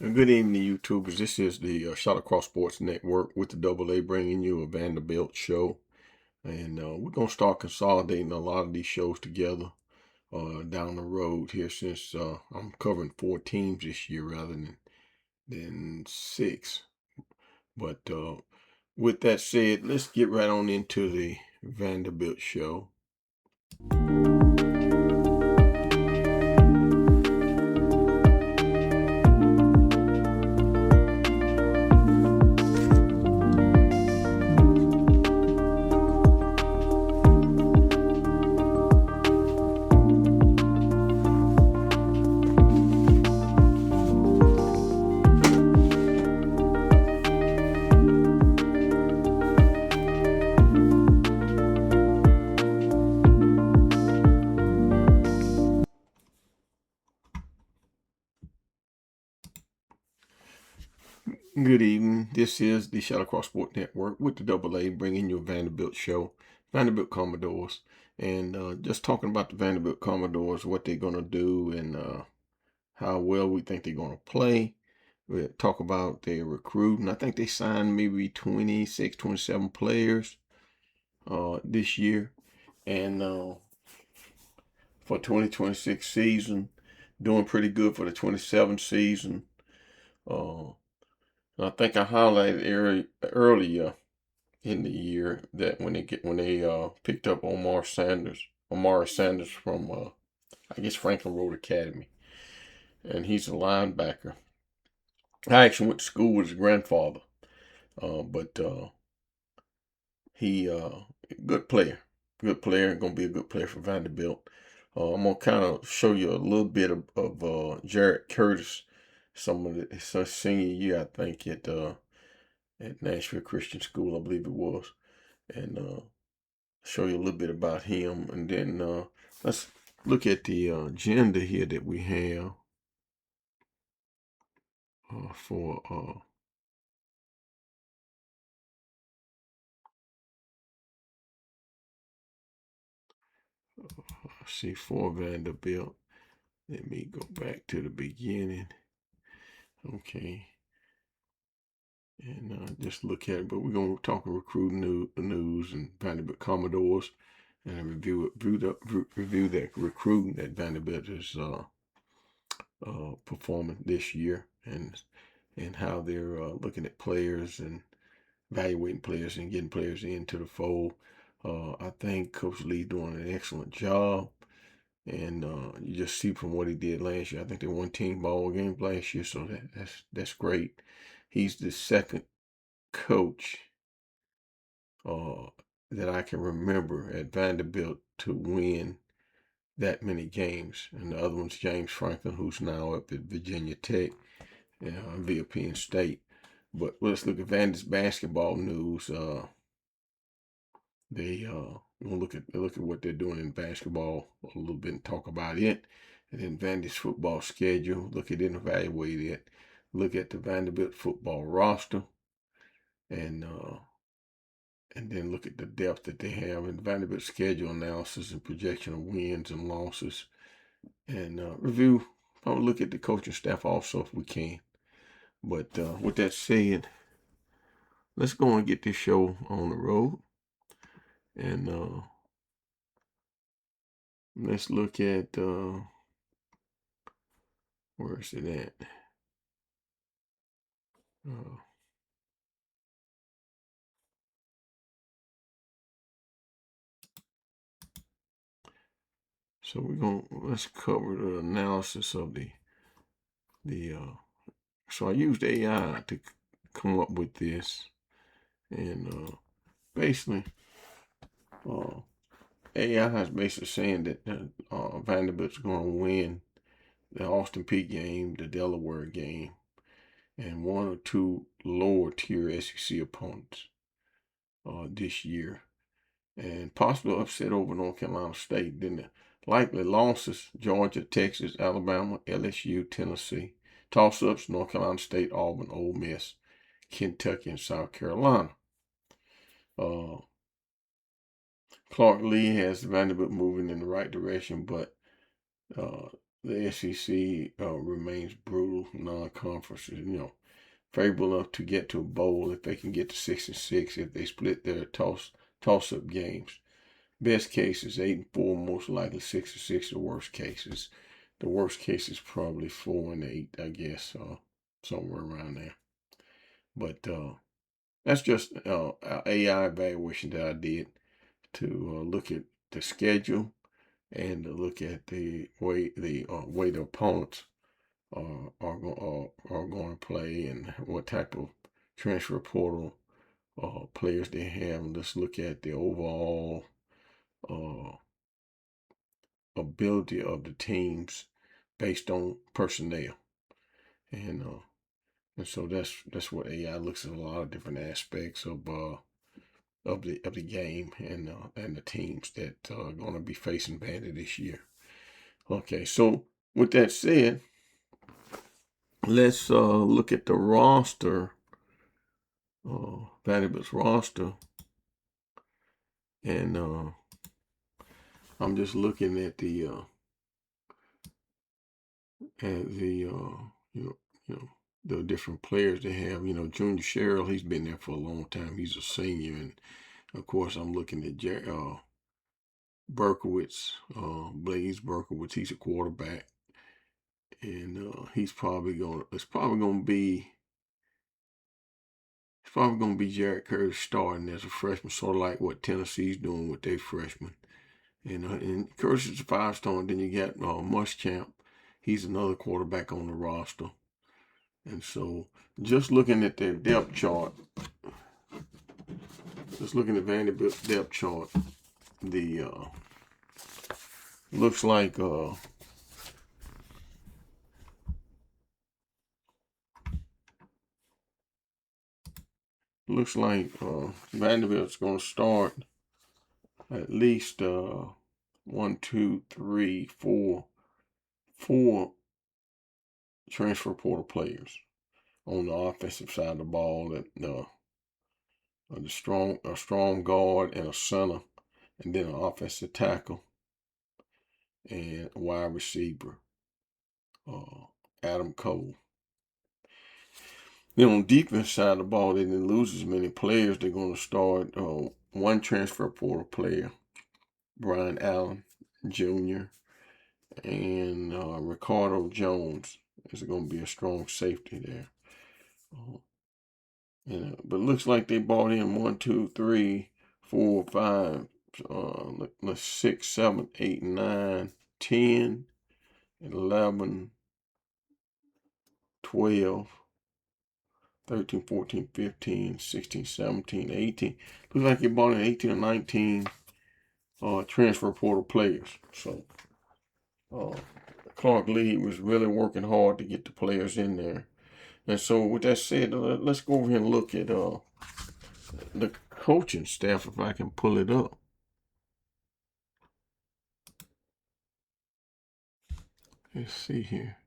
Good evening, YouTubers. This is the Shot Across Sports Network with the Double A bringing you a Vanderbilt show. And we're going to start consolidating a lot of these shows together down the road here since I'm covering 4 teams this year rather than 6. But with that said, let's get right on into the Vanderbilt show. Good evening. This is the Shot Across Sport Network with the Double A bringing you a Vanderbilt show, Vanderbilt Commodores, and just talking about the Vanderbilt Commodores, what they're going to do, and how well we think they're going to play. We'll talk about their recruiting. I think they signed maybe 26, 27 players this year, and for 2026 season, doing pretty good for the 27 season. I think I highlighted earlier in the year that when they picked up Omari Sanders from I guess Franklin Road Academy, and he's a linebacker. I actually went to school with his grandfather, but he good player, gonna be a good player for Vanderbilt. I'm gonna kind of show you a little bit of Jared Curtis, some of his senior year, I think at Nashville Christian School, I believe it was, and show you a little bit about him, and then let's look at the agenda here that we have for see for Vanderbilt. Let me go back to the beginning. Okay. And just look at it. But we're going to talk recruiting news and Vanderbilt Commodores, and review that recruiting that Vanderbilt is performing this year, and how they're looking at players and evaluating players and getting players into the fold. I think Coach Lee's doing an excellent job, and you just see from what he did last year. I think they won 10 ball games last year, so that's great. He's the second coach that I can remember at Vanderbilt to win that many games, and the other one's James Franklin, who's now up at Virginia Tech, via Penn State. But let's look at Vandy's basketball news. They look at what they're doing in basketball a little bit and talk about it, and then Vandy's football schedule. Look at it and evaluate it. Look at the Vanderbilt football roster, and then look at the depth that they have in Vanderbilt schedule analysis and projection of wins and losses, and review. Probably look at the coaching staff also if we can. But with that said, let's go and get this show on the road, and let's look at where is it at? So let's cover the analysis of the so I used AI to come up with this, and basically AI is basically saying that Vanderbilt's going to win the Austin Peay game, the Delaware game, and one or two lower tier SEC opponents this year, and possibly upset over North Carolina State. Then the likely losses: Georgia, Texas, Alabama, LSU, Tennessee. Toss-ups: North Carolina State, Auburn, Ole Miss, Kentucky, and South Carolina. Clark Lee has Vanderbilt moving in the right direction, but the SEC remains brutal non-conference. Favorable enough to get to a bowl if they can get to 6-6 if they split their toss-up games. Best case is 8-4, most likely 6-6. The worst case is probably 4-8, I guess, somewhere around there. But that's just AI evaluation that I did to look at the schedule and to look at the way the opponents are going to play and what type of transfer portal players they have. Let's look at the overall uh, ability of the teams based on personnel, and so that's what AI looks at, a lot of different aspects of the game and the teams that are going to be facing Vandy this year. Okay, so with that said, let's look at the roster, Vanderbilt's roster, and I'm just looking at the different players they have. Junior Sherrill, he's been there for a long time. He's a senior, and of course I'm looking at Berkowitz, Blaze Berkowitz. He's a quarterback, and he's probably going. It's probably going to be. It's probably going to be Jared Curtis starting as a freshman, sort of like what Tennessee's doing with their freshmen. And Curtis is a 5-star. And then you got Muschamp. He's another quarterback on the roster. And so, just looking at their depth chart, just looking at Vanderbilt's depth chart, the looks like Vanderbilt's going to start at least 1, 2, 3, 4 transfer portal players on the offensive side of the ball. That a strong guard and a center, and then an offensive tackle and a wide receiver, Adam Cole. Then on the defense side of the ball, they didn't lose as many players. They're going to start one transfer portal player, Brian Allen Jr., and Ricardo Jones is going to be a strong safety there. But it looks like they bought in 1, 2, 3, 4, 5, 6, 7, 8, 9, 10, 11, 12, 13, 14, 15, 16, 17, 18. Looks like they bought in 18 or 19 transfer portal players. So Clark Lee was really working hard to get the players in there. And so with that said, let's go over here and look at the coaching staff, if I can pull it up. Let's see here.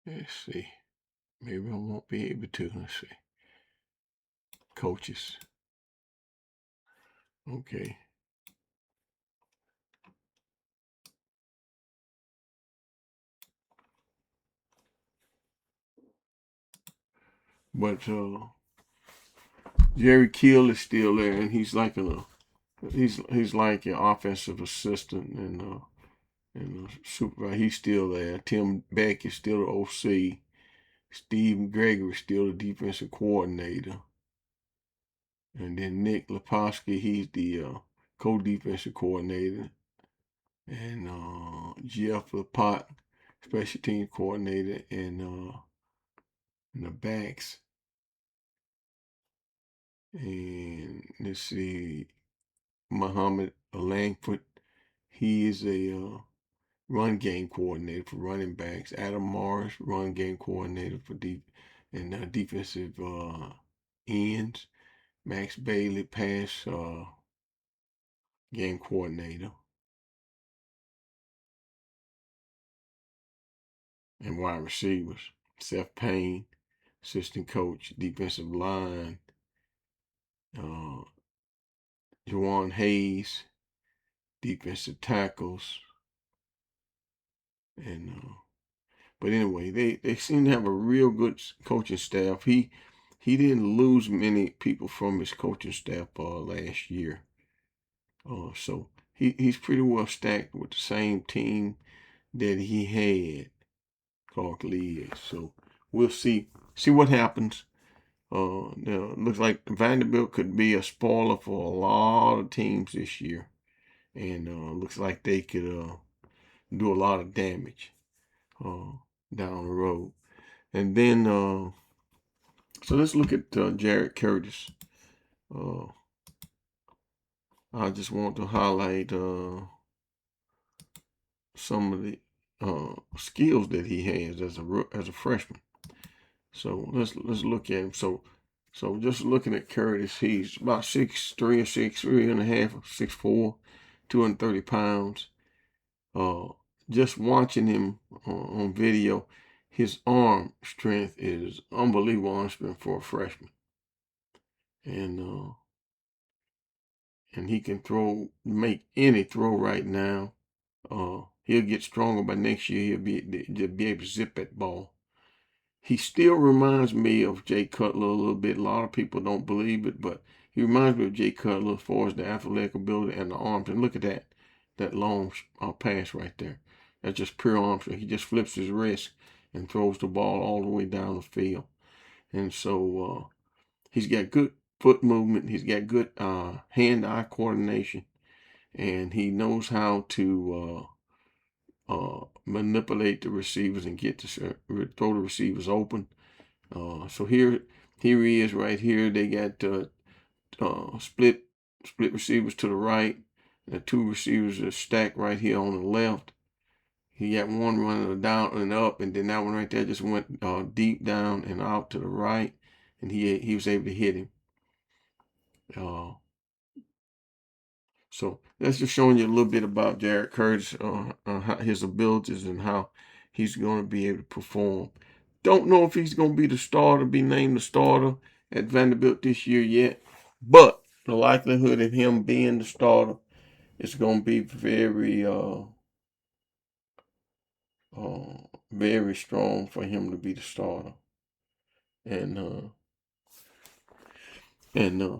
Let's see. Maybe I won't be able to. Let's see. Coaches. Okay. But Jerry Kill is still there, and he's like an offensive assistant and supervisor. He's still there. Tim Beck is still the OC. Steve Gregory is still the defensive coordinator. And then Nick Leposki, he's the co-defensive coordinator. And Jeff Lepot, special team coordinator, and the backs. And let's see, Muhammad Langford, he is a run game coordinator for running backs. Adam Morris, run game coordinator for defensive ends. Max Bailey, pass game coordinator. And wide receivers. Seth Payne, assistant coach, defensive line. Juwan Hayes, defensive tackles, and but anyway, they seem to have a real good coaching staff. He didn't lose many people from his coaching staff last year. So he's pretty well stacked with the same team that he had. Clark Lee is. So we'll see what happens. Now looks like Vanderbilt could be a spoiler for a lot of teams this year, and looks like they could do a lot of damage uh, down the road. And then so let's look at Jared Curtis. Uh, I just want to highlight some of the skills that he has as a freshman. So let's look at him. So just looking at Curtis, he's about 6'3" or 6'3" and a half, 6'4", 230 pounds. Uh, just watching him on video, his arm strength is unbelievable arm strength for a freshman, and he can make any throw right now. He'll get stronger by next year. He'll be able to zip that ball. He still reminds me of Jay Cutler a little bit. A lot of people don't believe it, but he reminds me of Jay Cutler as far as the athletic ability and the arms. And look at that long pass right there. That's just pure arm strength. He just flips his wrist and throws the ball all the way down the field. And so he's got good foot movement. He's got good hand-eye coordination, and he knows how to manipulate the receivers and throw the receivers open. So here he is right here. They got split receivers to the right. The two receivers are stacked right here on the left. He got one running down and up, and then that one right there just went deep down and out to the right, and he was able to hit him. So that's just showing you a little bit about Jared Curtis, his abilities and how he's going to be able to perform. Don't know if he's going to be the starter, be named the starter at Vanderbilt this year yet, but the likelihood of him being the starter is going to be very strong for him to be the starter. And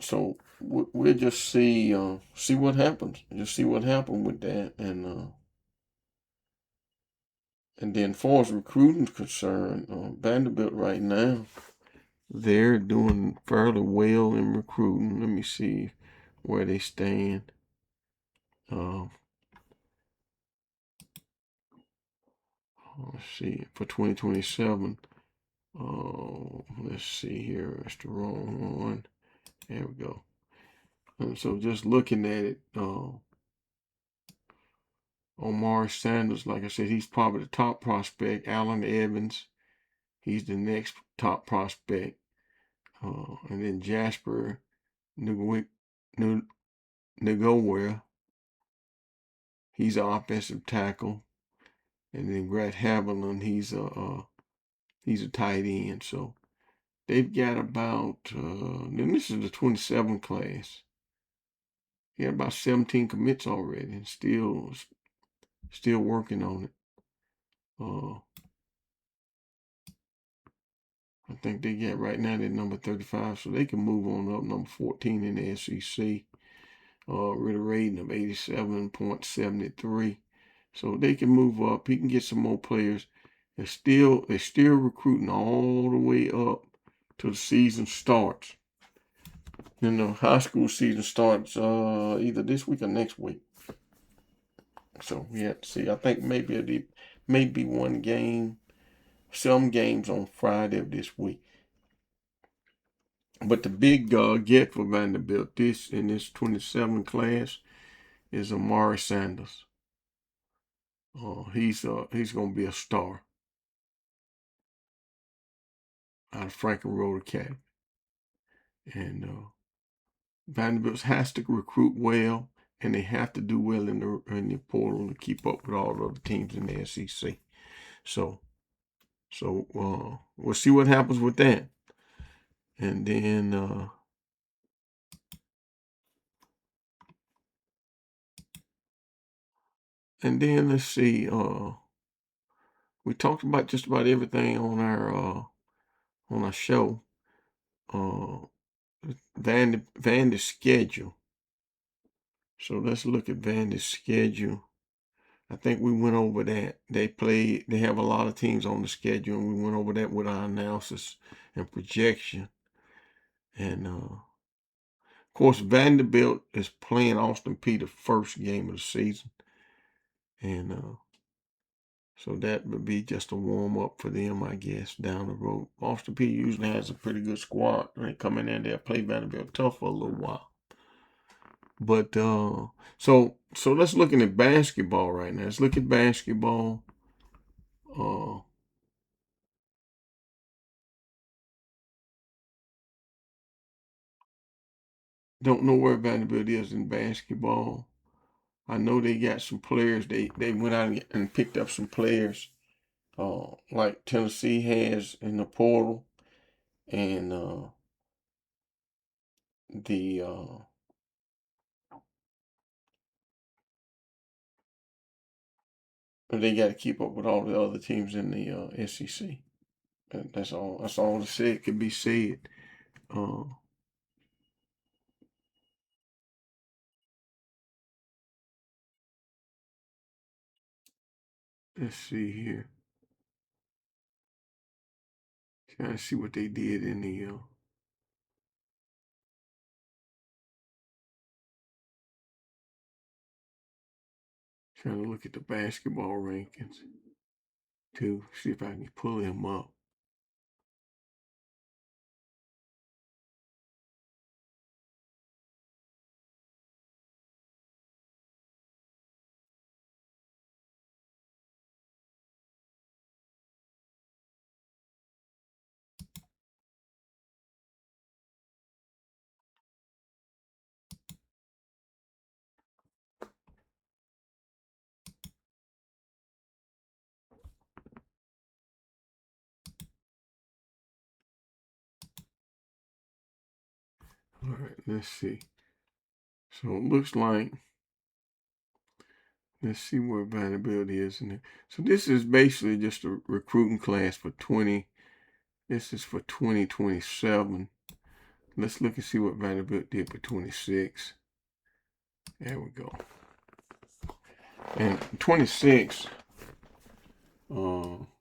so we'll just see what happens. Just see what happens with that, and then, as far as recruiting is concerned, Vanderbilt right now, they're doing fairly well in recruiting. Let me see where they stand. Let's see, for 2027. Let's see here. That's the wrong one. There we go. And so just looking at it, Omar Sanders, like I said, he's probably the top prospect. Allen Evans, he's the next top prospect. And then Jasper Nguwik, Nagowhere, he's an offensive tackle. And then Brett Haviland, he's a tight end. So they've got about, then this is the 27 class. He had about 17 commits already and still working on it. I think they get right now they're number 35, so they can move on up, number 14 in the SEC. With a rating of 87.73. So they can move up. He can get some more players. They're still recruiting all the way up till the season starts. And the high school season starts either this week or next week. So we have to see. I think maybe one game, some games on Friday of this week. But the big get for Vanderbilt in this 27 class is Amari Sanders. He's going to be a star out of Franklin Road Academy. And Vanderbilt has to recruit well, and they have to do well in the portal to keep up with all the other teams in the SEC. So we'll see what happens with that. And then and then let's see. We talked about just about everything on our show. Uh, Vandy's schedule. So let's look at Vandy's schedule. I think we went over that. They have a lot of teams on the schedule, and we went over that with our analysis and projection. And of course, Vanderbilt is playing Austin Peay the first game of the season. And so that would be just a warm up for them, I guess, down the road. Austin Peay usually has a pretty good squad. When they come in there, they'll play Vanderbilt tough for a little while. But so let's look at basketball right now. Let's look at basketball. Don't know where Vanderbilt is in basketball. I know they got some players. They went out and picked up some players, like Tennessee has in the portal, and the they got to keep up with all the other teams in the SEC. That's all. That's all the said could be said. Uh, let's see here. Trying to see what they did in the. Trying to look at the basketball rankings to see if I can pull them up. All right, let's see. So it looks like, let's see where Vanderbilt is in there. So this is basically just a recruiting class for 20. This is for 2027. Let's look and see what Vanderbilt did for 26. There we go. And 26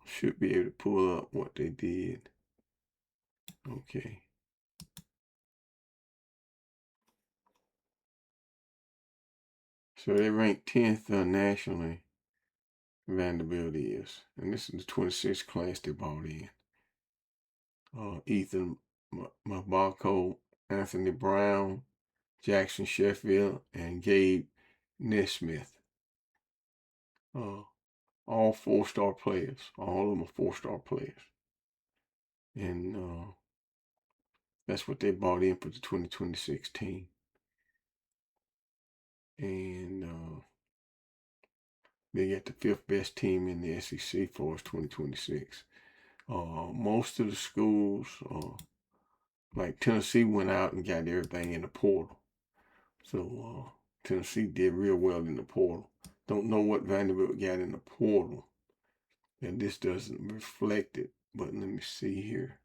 should be able to pull up what they did. Okay. So they ranked 10th nationally. Vanderbilt is, and this is the 26th class they brought in. Ethan Mabako, Anthony Brown, Jackson Sheffield, and Gabe Nesmith. All 4-star players. All of them are 4-star players. And that's what they brought in for the 2026 team. And they got the 5th best team in the SEC for us 2026. Most of the schools, like Tennessee, went out and got everything in the portal. So Tennessee did real well in the portal. Don't know what Vanderbilt got in the portal. And this doesn't reflect it. But let me see here.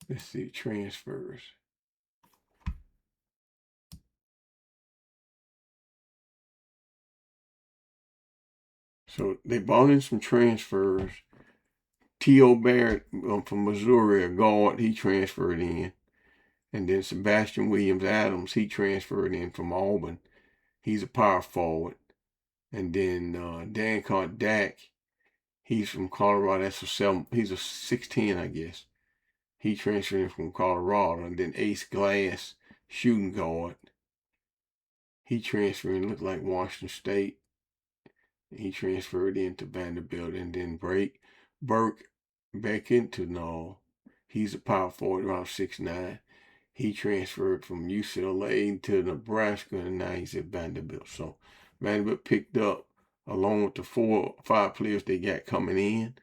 Let's see, transfers. So they brought in some transfers. T.O. Barrett from Missouri, a guard, he transferred in. And then Sebastian Williams Adams, he transferred in from Auburn. He's a power forward. And then Dankart Dak, he's from Colorado. He's a 6'10", I guess. He transferred in from Colorado. And then Ace Glass, shooting guard. He transferred in, looked like Washington State. He transferred into Vanderbilt. And then Burke back into Null. He's a power forward, around 6'9". He transferred from UCLA to Nebraska, and now he's at Vanderbilt. So Vanderbilt picked up, along with the 4 or 5 players they got coming in,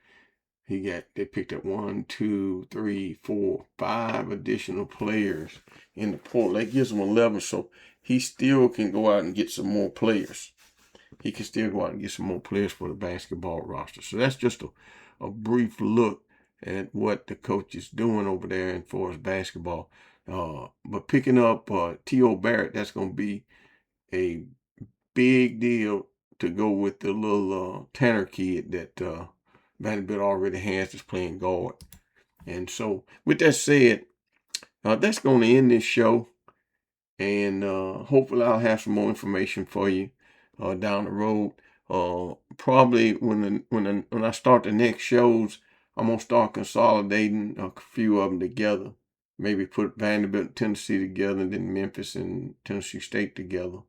They picked up 1, 2, 3, 4, 5 additional players in the portal. That gives him 11. So he still can go out and get some more players. He can still go out and get some more players for the basketball roster. So that's just a brief look at what the coach is doing over there as far as basketball. But picking up T.O. Barrett, that's going to be a big deal to go with the little Tanner kid that Vanderbilt already has that's playing guard. And so, with that said, that's going to end this show. And hopefully I'll have some more information for you down the road. Probably when I start the next shows, I'm going to start consolidating a few of them together. Maybe put Vanderbilt and Tennessee together, and then Memphis and Tennessee State together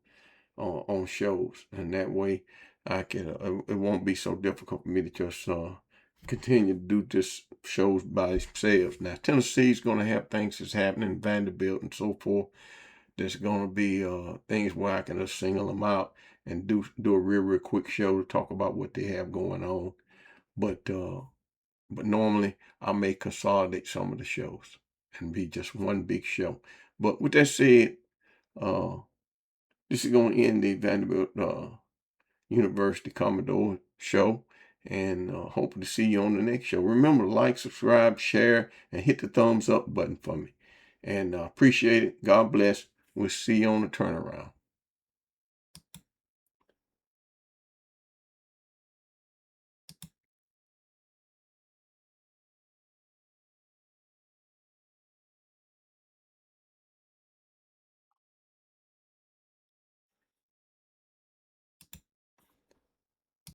on shows. And that way it won't be so difficult for me to just continue to do this shows by themselves. Now, Tennessee's going to have things that's happening, Vanderbilt and so forth. There's going to be things where I can just single them out and do a real quick show to talk about what they have going on. But normally I may consolidate some of the shows and be just one big show. But with that said, this is going to end the Vanderbilt University Commodore show. And hoping to see you on the next show. Remember, like, subscribe, share, and hit the thumbs up button for me. And appreciate it. God bless. We'll see you on the turnaround.